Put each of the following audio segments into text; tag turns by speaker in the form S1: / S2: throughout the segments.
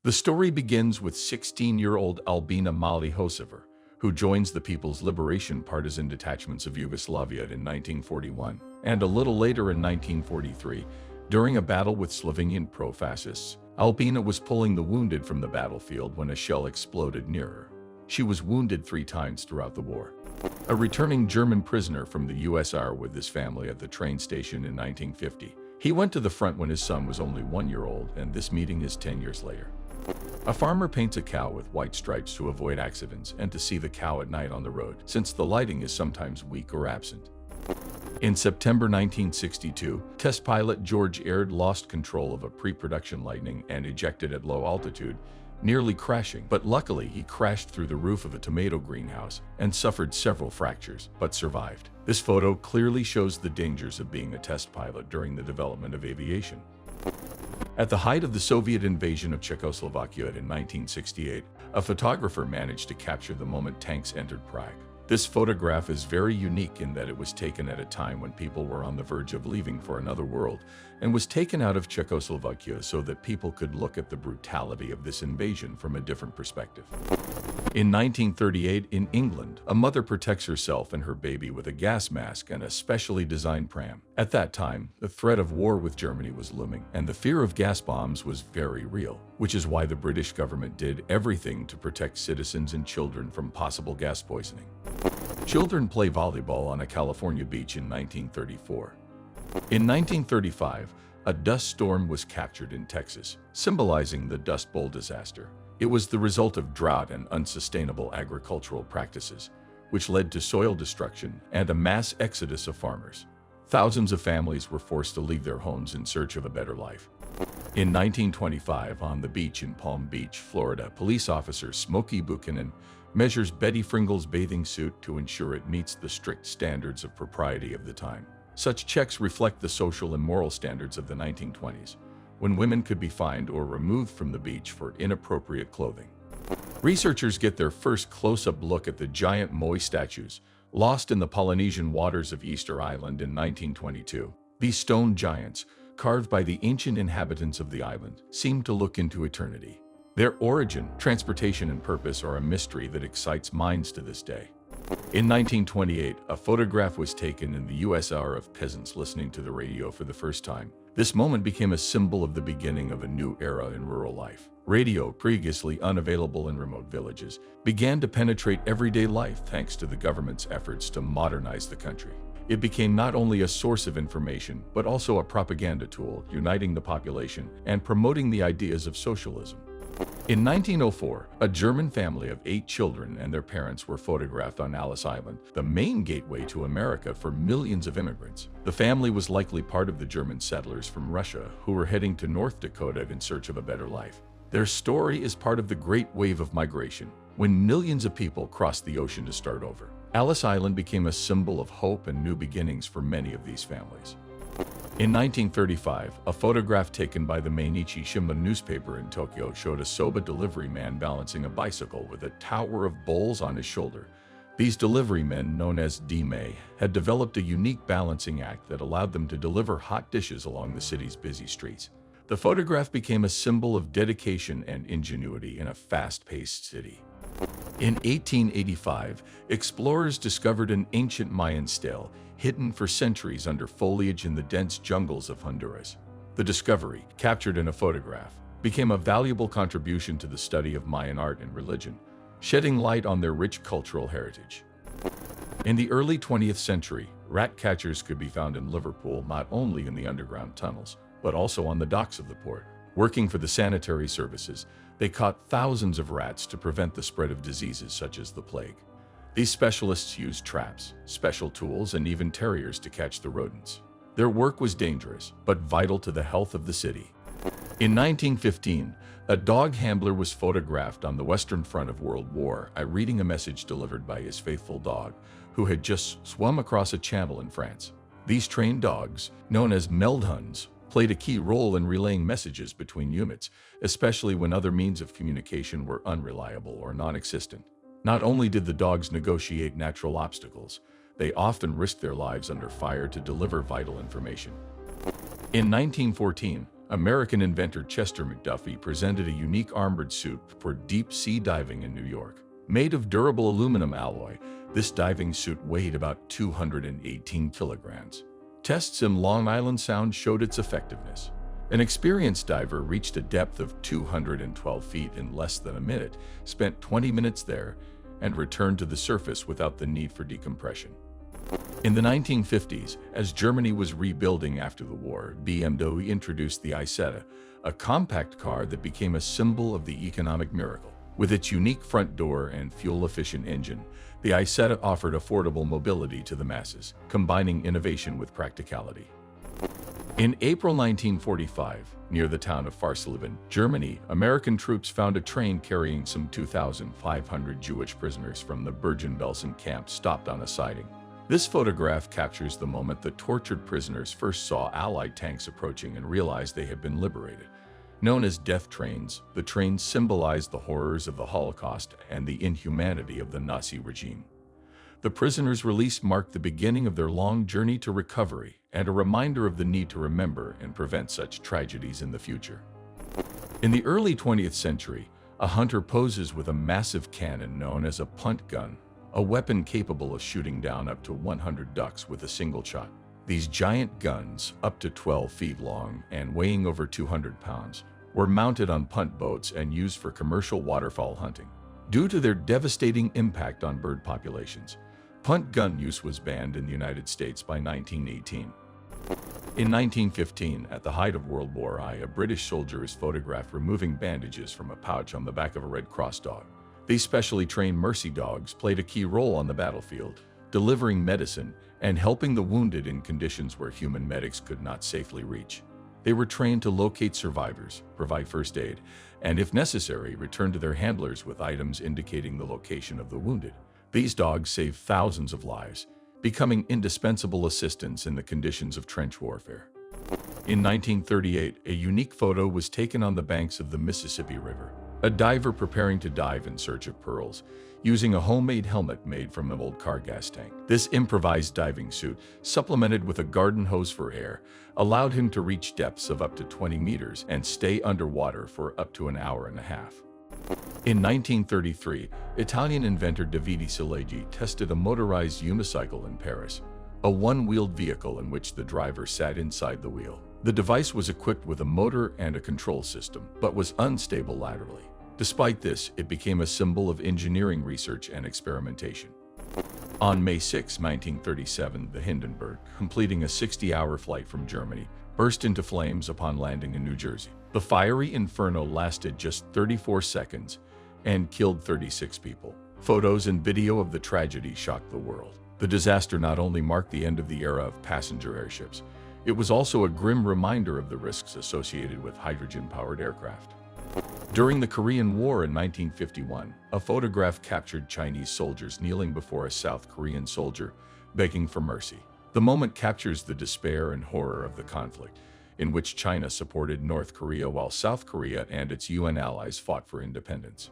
S1: The story begins with 16-year-old Albina Mali-Hocevar, who joins the People's Liberation Partisan detachments of Yugoslavia in 1941, and a little later in 1943, during a battle with Slovenian pro-fascists. Albina was pulling the wounded from the battlefield when a shell exploded near her. She was wounded 3 times throughout the war. A returning German prisoner from the USSR with his family at the train station in 1950. He went to the front when his son was only 1 year old, and this meeting is 10 years later. A farmer paints a cow with white stripes to avoid accidents and to see the cow at night on the road, since the lighting is sometimes weak or absent. In September 1962, test pilot George Aird lost control of a pre-production Lightning and ejected at low altitude, nearly crashing, but luckily he crashed through the roof of a tomato greenhouse and suffered several fractures, but survived. This photo clearly shows the dangers of being a test pilot during the development of aviation. At the height of the Soviet invasion of Czechoslovakia in 1968, a photographer managed to capture the moment tanks entered Prague. This photograph is very unique in that it was taken at a time when people were on the verge of leaving for another world, and was taken out of Czechoslovakia so that people could look at the brutality of this invasion from a different perspective. In 1938, in England, a mother protects herself and her baby with a gas mask and a specially designed pram. At that time, the threat of war with Germany was looming, and the fear of gas bombs was very real, which is why the British government did everything to protect citizens and children from possible gas poisoning. Children play volleyball on a California beach in 1934. In 1935, a dust storm was captured in Texas, symbolizing the Dust Bowl disaster. It was the result of drought and unsustainable agricultural practices, which led to soil destruction and a mass exodus of farmers. Thousands of families were forced to leave their homes in search of a better life. In 1925, on the beach in Palm Beach, Florida, police officer Smokey Buchanan measures Betty Fringle's bathing suit to ensure it meets the strict standards of propriety of the time. Such checks reflect the social and moral standards of the 1920s, when women could be fined or removed from the beach for inappropriate clothing. Researchers get their first close-up look at the giant Moai statues, lost in the Polynesian waters of Easter Island in 1922. These stone giants, carved by the ancient inhabitants of the island, seem to look into eternity. Their origin, transportation, and purpose are a mystery that excites minds to this day. In 1928, a photograph was taken in the USSR of peasants listening to the radio for the first time. This moment became a symbol of the beginning of a new era in rural life. Radio, previously unavailable in remote villages, began to penetrate everyday life thanks to the government's efforts to modernize the country. It became not only a source of information, but also a propaganda tool, uniting the population and promoting the ideas of socialism. In 1904, a German family of 8 children and their parents were photographed on Ellis Island, the main gateway to America for millions of immigrants. The family was likely part of the German settlers from Russia who were heading to North Dakota in search of a better life. Their story is part of the Great Wave of Migration, when millions of people crossed the ocean to start over. Ellis Island became a symbol of hope and new beginnings for many of these families. In 1935, a photograph taken by the Mainichi Shimbun newspaper in Tokyo showed a soba delivery man balancing a bicycle with a tower of bowls on his shoulder. These delivery men, known as dime, had developed a unique balancing act that allowed them to deliver hot dishes along the city's busy streets. The photograph became a symbol of dedication and ingenuity in a fast-paced city. In 1885, explorers discovered an ancient Mayan stele hidden for centuries under foliage in the dense jungles of Honduras. The discovery, captured in a photograph, became a valuable contribution to the study of Mayan art and religion, shedding light on their rich cultural heritage. In the early 20th century, rat catchers could be found in Liverpool not only in the underground tunnels, but also on the docks of the port. Working for the sanitary services, they caught thousands of rats to prevent the spread of diseases such as the plague. These specialists used traps, special tools, and even terriers to catch the rodents. Their work was dangerous, but vital to the health of the city. In 1915, a dog handler was photographed on the Western Front of World War I reading a message delivered by his faithful dog, who had just swum across a channel in France. These trained dogs, known as meldhunds, played a key role in relaying messages between units, especially when other means of communication were unreliable or non-existent. Not only did the dogs negotiate natural obstacles, they often risked their lives under fire to deliver vital information. In 1914, American inventor Chester McDuffie presented a unique armored suit for deep-sea diving in New York. Made of durable aluminum alloy, this diving suit weighed about 218 kilograms. Tests in Long Island Sound showed its effectiveness. An experienced diver reached a depth of 212 feet in less than a minute, spent 20 minutes there, and returned to the surface without the need for decompression. In the 1950s, as Germany was rebuilding after the war, BMW introduced the Isetta, a compact car that became a symbol of the economic miracle. With its unique front door and fuel-efficient engine, the Isetta offered affordable mobility to the masses, combining innovation with practicality. In April 1945, near the town of Farsleben, Germany, American troops found a train carrying some 2,500 Jewish prisoners from the Bergen-Belsen camp stopped on a siding. This photograph captures the moment the tortured prisoners first saw Allied tanks approaching and realized they had been liberated. Known as death trains, the trains symbolized the horrors of the Holocaust and the inhumanity of the Nazi regime. The prisoners' release marked the beginning of their long journey to recovery and a reminder of the need to remember and prevent such tragedies in the future. In the early 20th century, a hunter poses with a massive cannon known as a punt gun, a weapon capable of shooting down up to 100 ducks with a single shot. These giant guns, up to 12 feet long and weighing over 200 pounds, were mounted on punt boats and used for commercial waterfowl hunting. Due to their devastating impact on bird populations, punt gun use was banned in the United States by 1918. In 1915, at the height of World War I, a British soldier is photographed removing bandages from a pouch on the back of a Red Cross dog. These specially trained mercy dogs played a key role on the battlefield, delivering medicine and helping the wounded in conditions where human medics could not safely reach. They were trained to locate survivors, provide first aid, and if necessary, return to their handlers with items indicating the location of the wounded. These dogs saved thousands of lives, becoming indispensable assistants in the conditions of trench warfare. In 1938, a unique photo was taken on the banks of the Mississippi River. A diver preparing to dive in search of pearls, using a homemade helmet made from an old car gas tank. This improvised diving suit, supplemented with a garden hose for air, allowed him to reach depths of up to 20 meters and stay underwater for up to an hour and a half. In 1933, Italian inventor Davide Silegi tested a motorized unicycle in Paris, a one-wheeled vehicle in which the driver sat inside the wheel. The device was equipped with a motor and a control system, but was unstable laterally. Despite this, it became a symbol of engineering research and experimentation. On May 6, 1937, the Hindenburg, completing a 60-hour flight from Germany, burst into flames upon landing in New Jersey. The fiery inferno lasted just 34 seconds and killed 36 people. Photos and video of the tragedy shocked the world. The disaster not only marked the end of the era of passenger airships, it was also a grim reminder of the risks associated with hydrogen-powered aircraft. During the Korean War in 1951, a photograph captured Chinese soldiers kneeling before a South Korean soldier, begging for mercy. The moment captures the despair and horror of the conflict, in which China supported North Korea while South Korea and its UN allies fought for independence.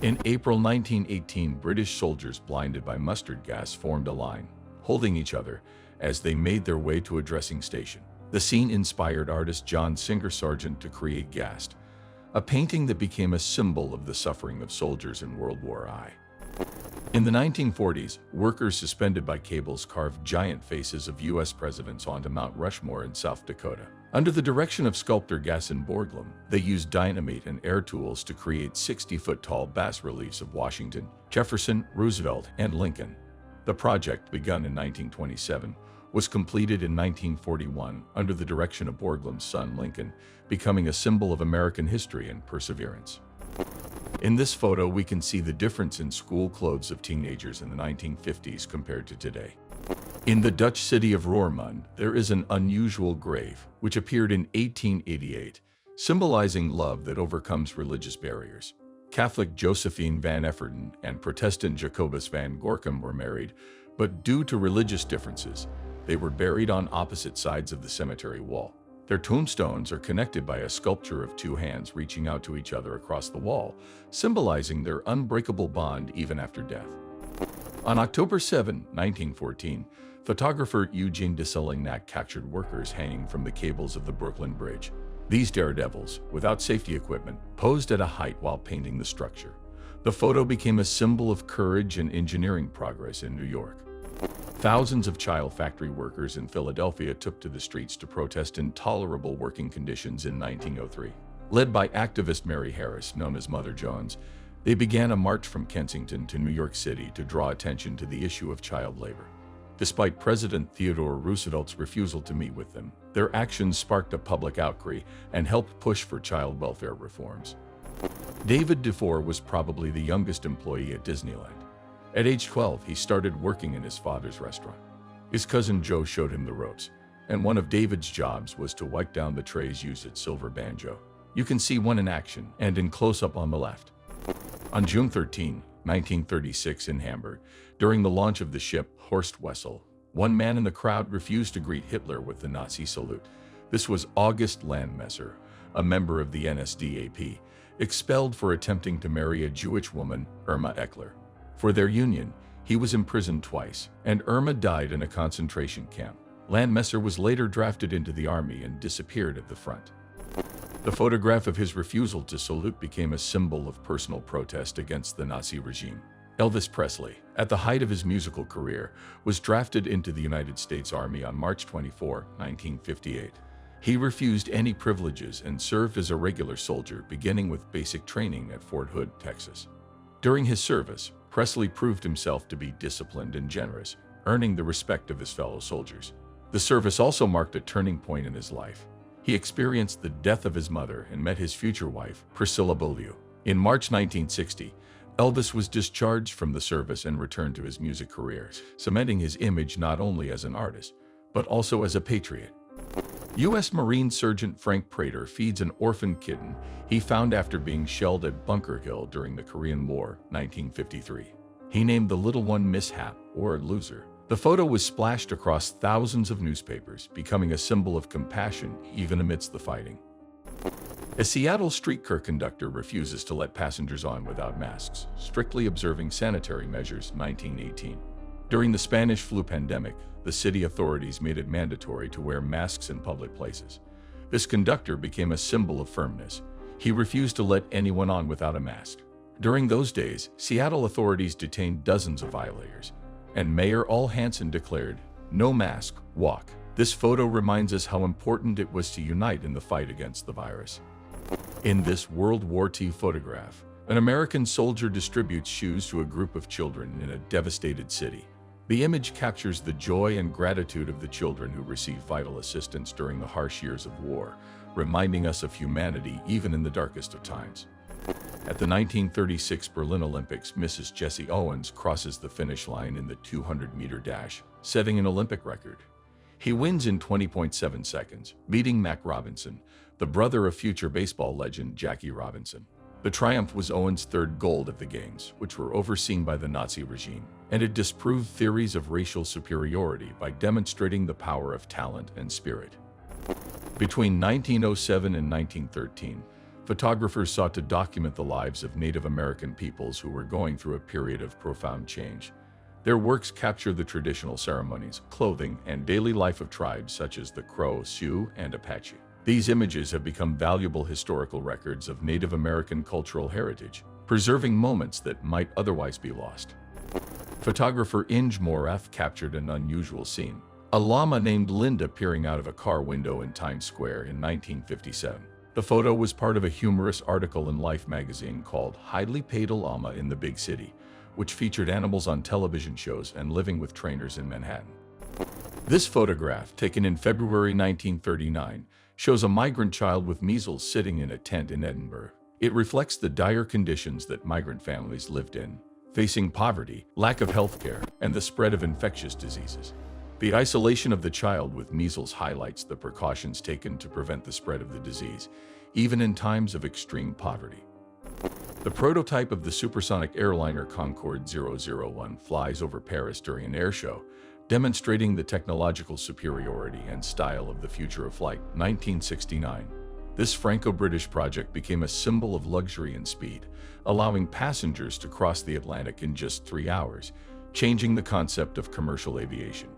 S1: In April 1918, British soldiers blinded by mustard gas formed a line, holding each other, as they made their way to a dressing station. The scene inspired artist John Singer Sargent to create Gassed, a painting that became a symbol of the suffering of soldiers in World War I. In the 1940s, workers suspended by cables carved giant faces of U.S. presidents onto Mount Rushmore in South Dakota. Under the direction of sculptor Gaston Borglum, they used dynamite and air tools to create 60-foot-tall bas-reliefs of Washington, Jefferson, Roosevelt, and Lincoln. The project, begun in 1927, was completed in 1941 under the direction of Borglum's son Lincoln, becoming a symbol of American history and perseverance. In this photo, we can see the difference in school clothes of teenagers in the 1950s compared to today. In the Dutch city of Roermond, there is an unusual grave, which appeared in 1888, symbolizing love that overcomes religious barriers. Catholic Josephine van Efferden and Protestant Jacobus van Gorkum were married, but due to religious differences, they were buried on opposite sides of the cemetery wall. Their tombstones are connected by a sculpture of two hands reaching out to each other across the wall, symbolizing their unbreakable bond even after death. On October 7, 1914, photographer Eugene de Selignac captured workers hanging from the cables of the Brooklyn Bridge. These daredevils, without safety equipment, posed at a height while painting the structure. The photo became a symbol of courage and engineering progress in New York. Thousands of child factory workers in Philadelphia took to the streets to protest intolerable working conditions in 1903. Led by activist Mary Harris, known as Mother Jones, they began a march from Kensington to New York City to draw attention to the issue of child labor. Despite President Theodore Roosevelt's refusal to meet with them, their actions sparked a public outcry and helped push for child welfare reforms. David Dufour was probably the youngest employee at Disneyland. At age 12, he started working in his father's restaurant. His cousin Joe showed him the ropes, and one of David's jobs was to wipe down the trays used at Silver Banjo. You can see one in action and in close-up on the left. On June 13, 1936 in Hamburg, during the launch of the ship Horst Wessel, one man in the crowd refused to greet Hitler with the Nazi salute. This was August Landmesser, a member of the NSDAP, expelled for attempting to marry a Jewish woman, Irma Eckler. For their union, he was imprisoned twice, and Irma died in a concentration camp. Landmesser was later drafted into the army and disappeared at the front. The photograph of his refusal to salute became a symbol of personal protest against the Nazi regime. Elvis Presley, at the height of his musical career, was drafted into the United States Army on March 24, 1958. He refused any privileges and served as a regular soldier, beginning with basic training at Fort Hood, Texas. During his service, Presley proved himself to be disciplined and generous, earning the respect of his fellow soldiers. The service also marked a turning point in his life. He experienced the death of his mother and met his future wife, Priscilla Beaulieu. In March 1960, Elvis was discharged from the service and returned to his music career, cementing his image not only as an artist, but also as a patriot. U.S. Marine Sergeant Frank Prater feeds an orphan kitten he found after being shelled at Bunker Hill during the Korean War, 1953. He named the little one Mishap, or Loser. The photo was splashed across thousands of newspapers, becoming a symbol of compassion even amidst the fighting. A Seattle streetcar conductor refuses to let passengers on without masks, strictly observing sanitary measures, 1918. During the Spanish flu pandemic, the city authorities made it mandatory to wear masks in public places. This conductor became a symbol of firmness. He refused to let anyone on without a mask. During those days, Seattle authorities detained dozens of violators, and Mayor Al Hansen declared, "No mask, walk." This photo reminds us how important it was to unite in the fight against the virus. In this World War II photograph, an American soldier distributes shoes to a group of children in a devastated city. The image captures the joy and gratitude of the children who received vital assistance during the harsh years of war, reminding us of humanity even in the darkest of times. At the 1936 Berlin Olympics, Mrs. Jesse Owens crosses the finish line in the 200-meter dash, setting an Olympic record. He wins in 20.7 seconds, beating Mac Robinson, the brother of future baseball legend Jackie Robinson. The triumph was Owens' third gold at the Games, which were overseen by the Nazi regime, and it disproved theories of racial superiority by demonstrating the power of talent and spirit. Between 1907 and 1913, photographers sought to document the lives of Native American peoples who were going through a period of profound change. Their works capture the traditional ceremonies, clothing, and daily life of tribes such as the Crow, Sioux, and Apache. These images have become valuable historical records of Native American cultural heritage, preserving moments that might otherwise be lost. Photographer Inge Morath captured an unusual scene: a llama named Linda peering out of a car window in Times Square in 1957. The photo was part of a humorous article in Life magazine called "Highly Paid a Llama in the Big City," which featured animals on television shows and living with trainers in Manhattan. This photograph, taken in February 1939, shows a migrant child with measles sitting in a tent in Edinburgh. It reflects the dire conditions that migrant families lived in, facing poverty, lack of health care, and the spread of infectious diseases. The isolation of the child with measles highlights the precautions taken to prevent the spread of the disease, even in times of extreme poverty. The prototype of the supersonic airliner Concorde 001 flies over Paris during an air show, demonstrating the technological superiority and style of the future of flight. 1969. This Franco-British project became a symbol of luxury and speed, allowing passengers to cross the Atlantic in just 3 hours, changing the concept of commercial aviation.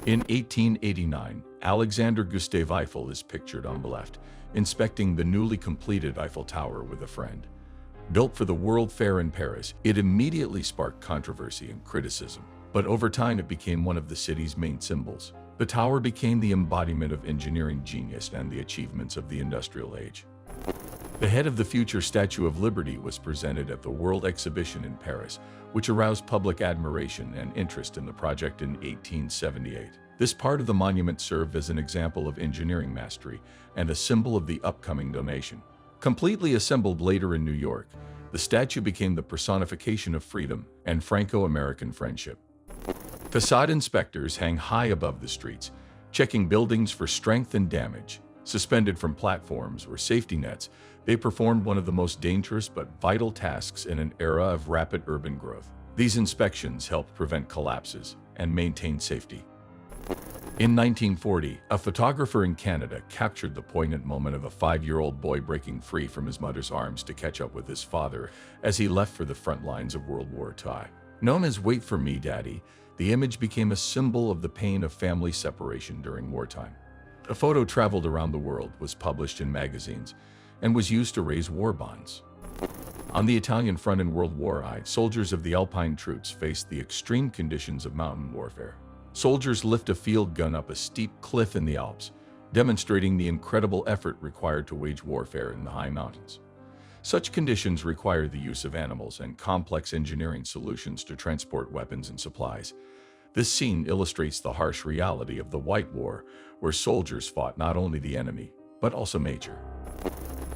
S1: In 1889, Alexander Gustave Eiffel is pictured on the left, inspecting the newly completed Eiffel Tower with a friend. Built for the World Fair in Paris, it immediately sparked controversy and criticism. But over time, it became one of the city's main symbols. The tower became the embodiment of engineering genius and the achievements of the industrial age. The head of the future Statue of Liberty was presented at the World Exhibition in Paris, which aroused public admiration and interest in the project in 1878. This part of the monument served as an example of engineering mastery and a symbol of the upcoming donation. Completely assembled later in New York, the statue became the personification of freedom and Franco-American friendship. Facade inspectors hang high above the streets, checking buildings for strength and damage. Suspended from platforms or safety nets, they performed one of the most dangerous but vital tasks in an era of rapid urban growth. These inspections helped prevent collapses and maintain safety. In 1940, a photographer in Canada captured the poignant moment of a 5-year-old boy breaking free from his mother's arms to catch up with his father as he left for the front lines of World War II. Known as "Wait for Me, Daddy," the image became a symbol of the pain of family separation during wartime. A photo traveled around the world, was published in magazines, and was used to raise war bonds. On the Italian front in World War I, soldiers of the Alpine troops faced the extreme conditions of mountain warfare. Soldiers lift a field gun up a steep cliff in the Alps, demonstrating the incredible effort required to wage warfare in the high mountains. Such conditions require the use of animals and complex engineering solutions to transport weapons and supplies. This scene illustrates the harsh reality of the White War, where soldiers fought not only the enemy, but also nature.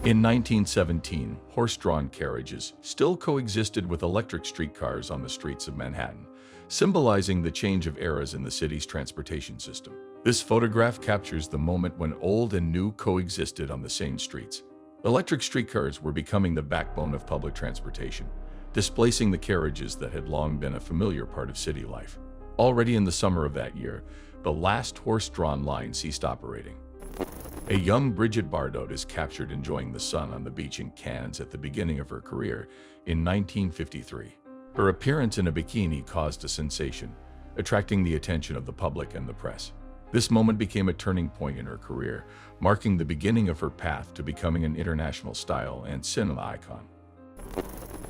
S1: In 1917, horse-drawn carriages still coexisted with electric streetcars on the streets of Manhattan, symbolizing the change of eras in the city's transportation system. This photograph captures the moment when old and new coexisted on the same streets. Electric streetcars were becoming the backbone of public transportation, displacing the carriages that had long been a familiar part of city life. Already in the summer of that year, the last horse-drawn line ceased operating. A young Brigitte Bardot is captured enjoying the sun on the beach in Cannes at the beginning of her career in 1953. Her appearance in a bikini caused a sensation, attracting the attention of the public and the press. This moment became a turning point in her career, marking the beginning of her path to becoming an international style and cinema icon.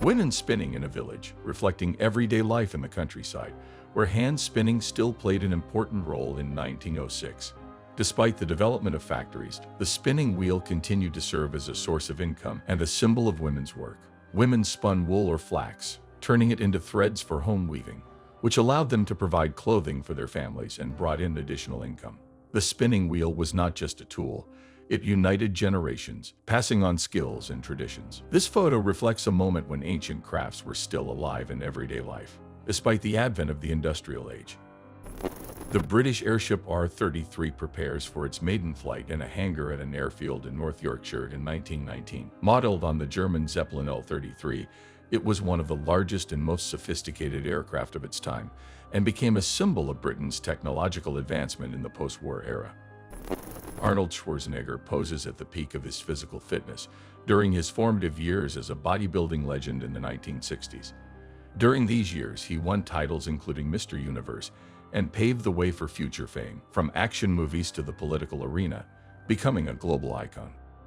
S1: Women spinning in a village, reflecting everyday life in the countryside, where hand spinning still played an important role in 1906. Despite the development of factories, the spinning wheel continued to serve as a source of income and a symbol of women's work. Women spun wool or flax, turning it into threads for home weaving, which allowed them to provide clothing for their families and brought in additional income. The spinning wheel was not just a tool, it united generations, passing on skills and traditions. This photo reflects a moment when ancient crafts were still alive in everyday life, despite the advent of the industrial age. The British airship R-33 prepares for its maiden flight in a hangar at an airfield in North Yorkshire in 1919. Modeled on the German Zeppelin L-33, it was one of the largest and most sophisticated aircraft of its time, and became a symbol of Britain's technological advancement in the post-war era. Arnold Schwarzenegger poses at the peak of his physical fitness during his formative years as a bodybuilding legend in the 1960s. During these years, he won titles including Mr. Universe and paved the way for future fame, from action movies to the political arena, becoming a global icon.